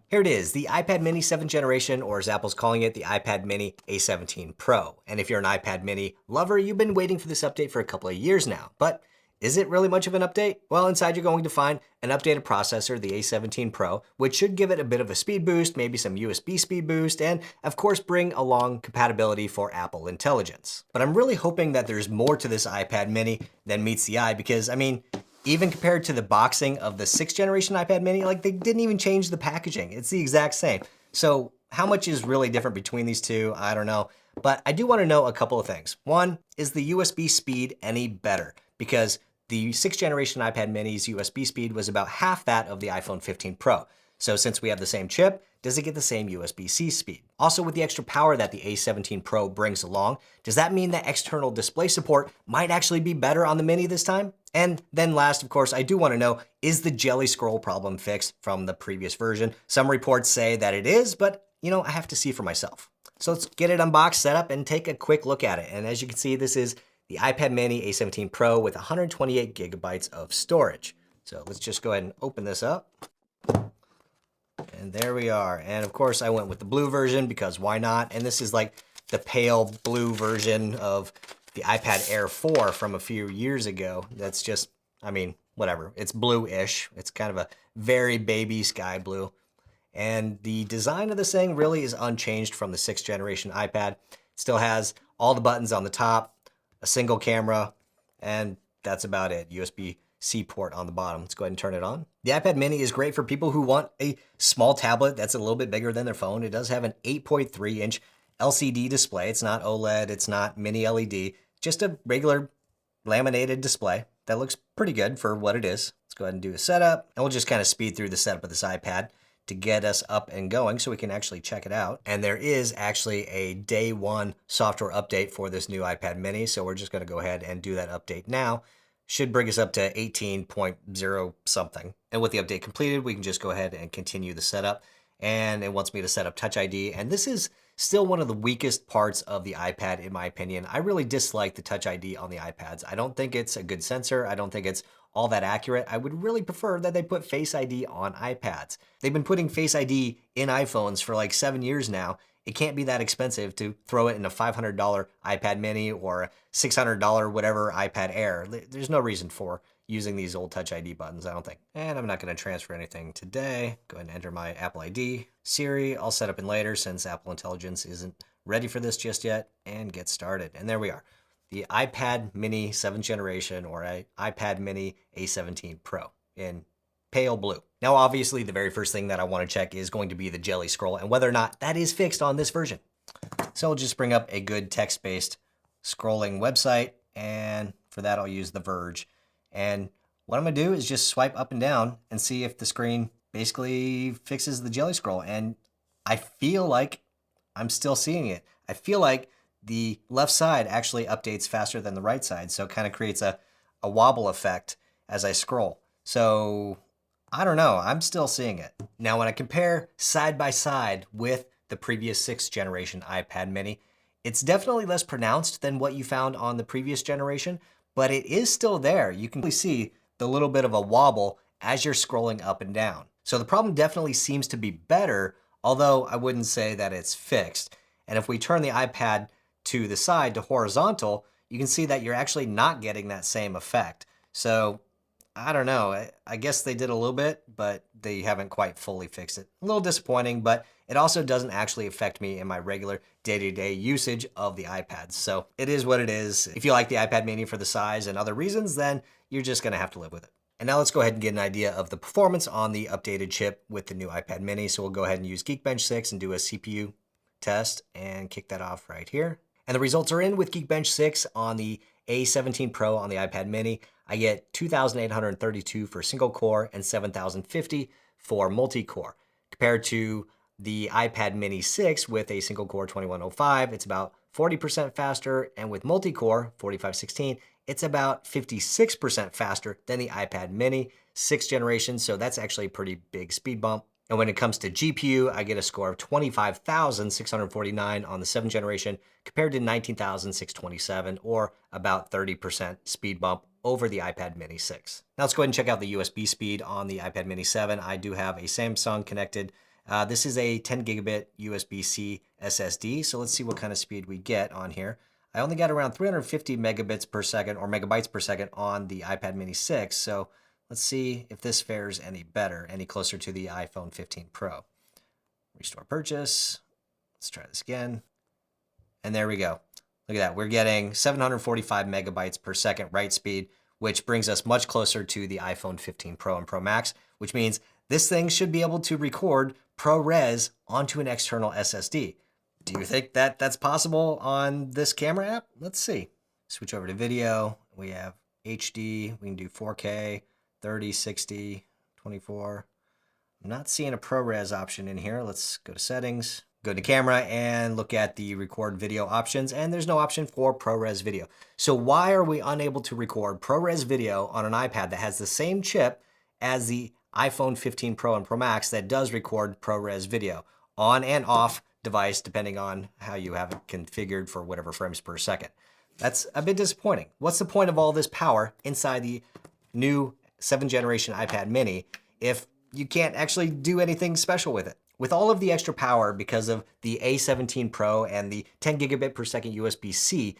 Here it is, the iPad mini 7th generation, or as Apple's calling it, the iPad mini A17 Pro. And if you're an iPad mini lover, you've been waiting for this update for a couple of years now. But is it really much of an update? Well, inside you're going to find an updated processor, the A17 Pro, which should give it a bit of a speed boost, maybe some USB speed boost, and of course bring along compatibility for Apple Intelligence. But I'm really hoping that there's more to this iPad mini than meets the eye because, I mean, even compared to the boxing of the 6th generation iPad mini, like they didn't even change the packaging. It's the exact same. So how much is really different between these two? I don't know. But I do want to know a couple of things. One, is the USB speed any better? Because the 6th generation iPad mini's USB speed was about half that of the iPhone 15 Pro. So since we have the same chip, does it get the same USB-C speed? Also, with the extra power that the A17 Pro brings along, does that mean that external display support might actually be better on the Mini this time? And then last, of course, I do want to know, is the Jelly Scroll problem fixed from the previous version? Some reports say that it is, but you know, I have to see for myself. So let's get it unboxed, set up, and take a quick look at it. And as you can see, this is the iPad mini A17 Pro with 128 gigabytes of storage. So let's just go ahead and open this up. And there we are. And of course I went with the blue version because why not? And this is like the pale blue version of the iPad Air 4 from a few years ago. That's just, I mean, whatever. It's blue-ish. It's kind of a very baby sky blue. And the design of this thing really is unchanged from the 6th generation iPad. It still has all the buttons on the top, a single camera, and that's about it. USB-C port on the bottom. Let's go ahead and turn it on. The iPad mini is great for people who want a small tablet that's a little bit bigger than their phone. It does have an 8.3-inch LCD display. It's not OLED, it's not mini LED, just a regular laminated display that looks pretty good for what it is. Let's go ahead and do a setup, and we'll just kind of speed through the setup of this iPad to get us up and going so we can actually check it out. And there is actually a day one software update for this new iPad mini, so we're just gonna go ahead and do that update now. Should bring us up to 18.0 something. And with the update completed, we can just go ahead and continue the setup. And it wants me to set up Touch ID. And this is still one of the weakest parts of the iPad, in my opinion. I really dislike the Touch ID on the iPads. I don't think it's a good sensor. I don't think it's all that accurate. I would really prefer that they put Face ID on iPads. They've been putting Face ID in iPhones for like 7 years now. It can't be that expensive to throw it in a $500 iPad mini or a $600 whatever iPad Air. There's no reason for using these old Touch ID buttons, I don't think. And I'm not gonna transfer anything today. Go ahead and enter my Apple ID. Siri, I'll set up in later since Apple Intelligence isn't ready for this just yet, and get started. And there we are. The iPad mini 7th generation, or iPad mini A17 Pro in pale blue. Now, obviously, the very first thing that I want to check is going to be the Jelly Scroll and whether or not that is fixed on this version. So I'll just bring up a good text-based scrolling website, and for that I'll use The Verge. And what I'm gonna do is just swipe up and down and see if the screen basically fixes the Jelly Scroll. And I feel like I'm still seeing it. I feel like the left side actually updates faster than the right side, so it kind of creates a wobble effect as I scroll. So I don't know, I'm still seeing it. Now, when I compare side by side with the previous 6th generation iPad mini, it's definitely less pronounced than what you found on the previous generation, but it is still there. You can see the little bit of a wobble as you're scrolling up and down. So the problem definitely seems to be better, although I wouldn't say that it's fixed. And if we turn the iPad to the side, to horizontal, you can see that you're actually not getting that same effect. So I don't know, I guess they did a little bit, but they haven't quite fully fixed it. A little disappointing, but it also doesn't actually affect me in my regular day-to-day usage of the iPads. So it is what it is. If you like the iPad mini for the size and other reasons, then you're just gonna have to live with it. And now let's go ahead and get an idea of the performance on the updated chip with the new iPad mini. So we'll go ahead and use Geekbench 6 and do a CPU test and kick that off right here. And the results are in with Geekbench 6 on the A17 Pro on the iPad mini. I get 2,832 for single core and 7,050 for multi-core. Compared to the iPad mini 6 with a single core 2105, it's about 40% faster, and with multi-core 4516, it's about 56% faster than the iPad mini 6th generation, so that's actually a pretty big speed bump. And when it comes to GPU, I get a score of 25,649 on the 7th generation compared to 19,627, or about 30% speed bump over the iPad mini 6. Now let's go ahead and check out the USB speed on the iPad mini 7. I do have a Samsung connected This is a 10 gigabit USB-C SSD, so let's see what kind of speed we get on here. I only got around 350 megabits per second or megabytes per second on the iPad mini 6, so let's see if this fares any better, any closer to the iPhone 15 Pro. Restore purchase. Let's try this again. And there we go. Look at that. We're getting 745 megabytes per second write speed, which brings us much closer to the iPhone 15 Pro and Pro Max, which means this thing should be able to record ProRes onto an external SSD. Do you think that that's possible on this camera app? Let's see. Switch over to video. We have HD. We can do 4K, 30, 60, 24. I'm not seeing a ProRes option in here. Let's go to settings, go to camera, and look at the record video options, and there's no option for ProRes video. So why are we unable to record ProRes video on an iPad that has the same chip as the iPhone 15 Pro and Pro Max that does record ProRes video on and off device, depending on how you have it configured for whatever frames per second? That's a bit disappointing. What's the point of all this power inside the new 7th generation iPad mini if you can't actually do anything special with it? With all of the extra power because of the A17 Pro and the 10 gigabit per second USB-C,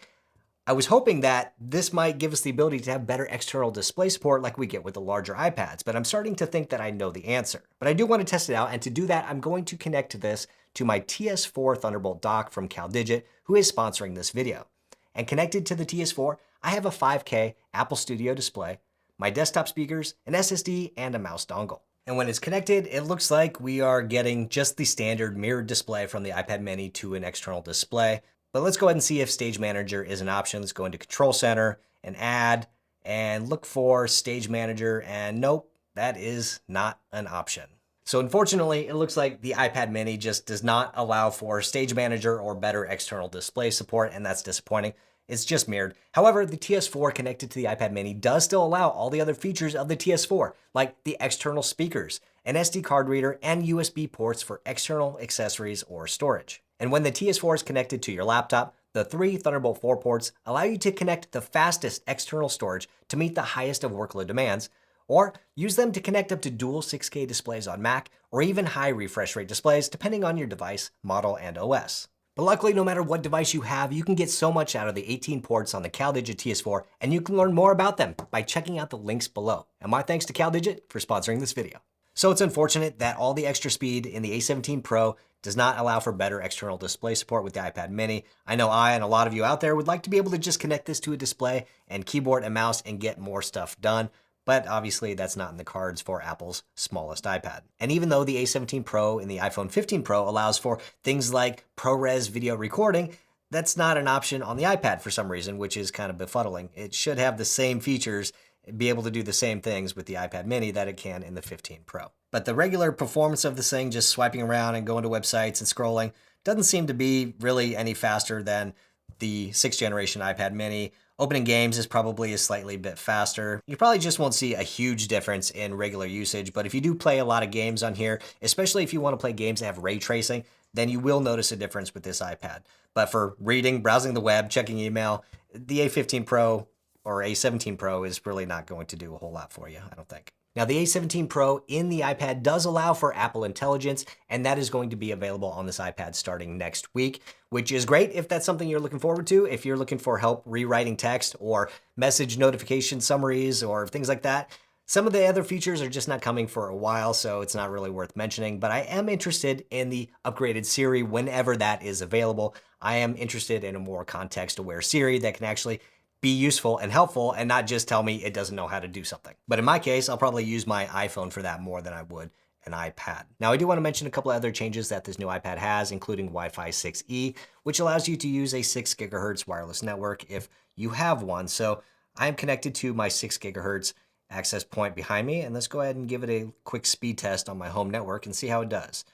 I was hoping that this might give us the ability to have better external display support like we get with the larger iPads, but I'm starting to think that I know the answer. But I do want to test it out, and to do that, I'm going to connect this to my TS4 Thunderbolt dock from CalDigit, who is sponsoring this video. And connected to the TS4, I have a 5K Apple Studio display, my desktop speakers, an SSD, and a mouse dongle. And when it's connected, it looks like we are getting just the standard mirrored display from the iPad mini to an external display. But let's go ahead and see if Stage Manager is an option. Let's go into Control Center and Add and look for Stage Manager, and nope, that is not an option. So unfortunately, it looks like the iPad mini just does not allow for Stage Manager or better external display support, and that's disappointing. It's just mirrored. However, the TS4 connected to the iPad mini does still allow all the other features of the TS4, like the external speakers, an SD card reader, and USB ports for external accessories or storage. And when the TS4 is connected to your laptop, the 3 Thunderbolt 4 ports allow you to connect the fastest external storage to meet the highest of workload demands, or use them to connect up to dual 6K displays on Mac, or even high refresh rate displays depending on your device, model, and OS. But luckily, no matter what device you have, you can get so much out of the 18 ports on the CalDigit TS4, and you can learn more about them by checking out the links below. And my thanks to CalDigit for sponsoring this video. So it's unfortunate that all the extra speed in the A17 Pro does not allow for better external display support with the iPad mini. I know I and a lot of you out there would like to be able to just connect this to a display and keyboard and mouse and get more stuff done. But obviously that's not in the cards for Apple's smallest iPad. And even though the A17 Pro and the iPhone 15 Pro allows for things like ProRes video recording, that's not an option on the iPad for some reason, which is kind of befuddling. It should have the same features, be able to do the same things with the iPad mini that it can in the 15 Pro. But the regular performance of this thing, just swiping around and going to websites and scrolling, doesn't seem to be really any faster than the 6th generation iPad mini. Opening games is probably a slightly bit faster. You probably just won't see a huge difference in regular usage, but if you do play a lot of games on here, especially if you want to play games that have ray tracing, then you will notice a difference with this iPad. But for reading, browsing the web, checking email, the A15 Pro or A17 Pro is really not going to do a whole lot for you, I don't think. Now, the A17 Pro in the iPad does allow for Apple Intelligence, and that is going to be available on this iPad starting next week, which is great if that's something you're looking forward to. If you're looking for help rewriting text or message notification summaries or things like that. Some of the other features are just not coming for a while, so it's not really worth mentioning, but I am interested in the upgraded Siri whenever that is available. I am interested in a more context-aware Siri that can actually be useful and helpful and not just tell me it doesn't know how to do something. But in my case, I'll probably use my iPhone for that more than I would an iPad. Now, I do want to mention a couple of other changes that this new iPad has, including Wi-Fi 6E, which allows you to use a 6 gigahertz wireless network if you have one. So I am connected to my 6 gigahertz access point behind me, and let's go ahead and give it a quick speed test on my home network and see how it does.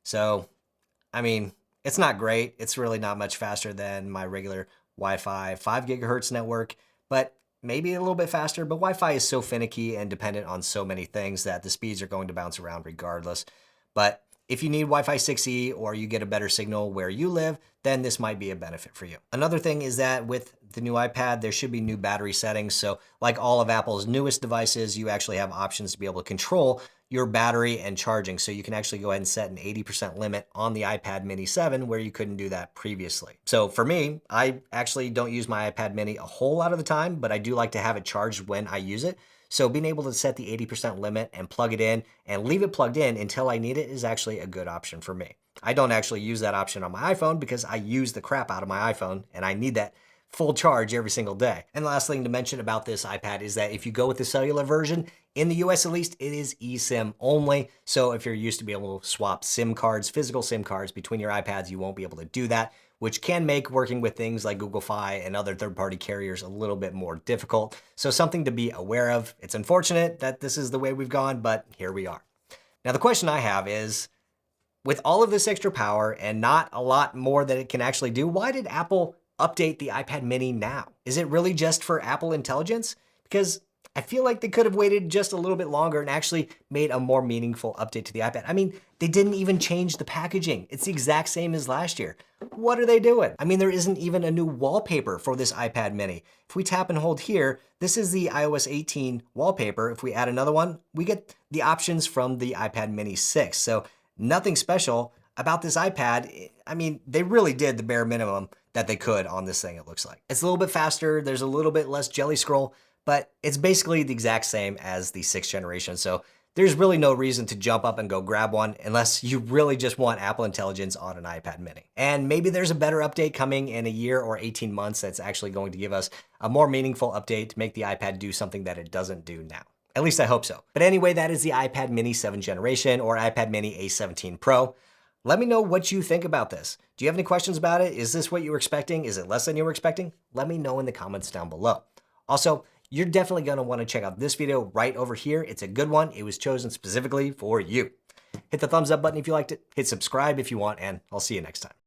So, I mean, it's not great. It's really not much faster than my regular Wi-Fi 5 gigahertz network, but maybe a little bit faster. But Wi-Fi is so finicky and dependent on so many things that the speeds are going to bounce around regardless. But if you need Wi-Fi 6E or you get a better signal where you live, then this might be a benefit for you. Another thing is that with the new iPad, there should be new battery settings. So like all of Apple's newest devices, you actually have options to be able to control your battery and charging. So you can actually go ahead and set an 80% limit on the iPad mini 7 where you couldn't do that previously. So for me, I actually don't use my iPad mini a whole lot of the time, but I do like to have it charged when I use it. So being able to set the 80% limit and plug it in and leave it plugged in until I need it is actually a good option for me. I don't actually use that option on my iPhone because I use the crap out of my iPhone and I need that full charge every single day. And the last thing to mention about this iPad is that if you go with the cellular version, in the US at least, it is eSIM only. So if you're used to be able to swap SIM cards, physical SIM cards between your iPads, you won't be able to do that, which can make working with things like Google Fi and other third-party carriers a little bit more difficult. So something to be aware of. It's unfortunate that this is the way we've gone, but here we are. Now the question I have is, with all of this extra power and not a lot more that it can actually do, why did Apple update the iPad mini now? Is it really just for Apple Intelligence? Because I feel like they could have waited just a little bit longer and actually made a more meaningful update to the iPad. I mean, they didn't even change the packaging. It's the exact same as last year. What are they doing? I mean, there isn't even a new wallpaper for this iPad mini. If we tap and hold here, this is the iOS 18 wallpaper. If we add another one, we get the options from the iPad mini 6. So nothing special about this iPad. I mean, they really did the bare minimum that they could on this thing, it looks like. It's a little bit faster. There's a little bit less jelly scroll, but it's basically the exact same as the 6th generation. So there's really no reason to jump up and go grab one unless you really just want Apple Intelligence on an iPad mini. And maybe there's a better update coming in a year or 18 months that's actually going to give us a more meaningful update to make the iPad do something that it doesn't do now. At least I hope so. But anyway, that is the iPad mini 7th generation or iPad mini A17 Pro. Let me know what you think about this. Do you have any questions about it? Is this what you were expecting? Is it less than you were expecting? Let me know in the comments down below. Also, you're definitely going to want to check out this video right over here. It's a good one. It was chosen specifically for you. Hit the thumbs up button if you liked it. Hit subscribe if you want, and I'll see you next time.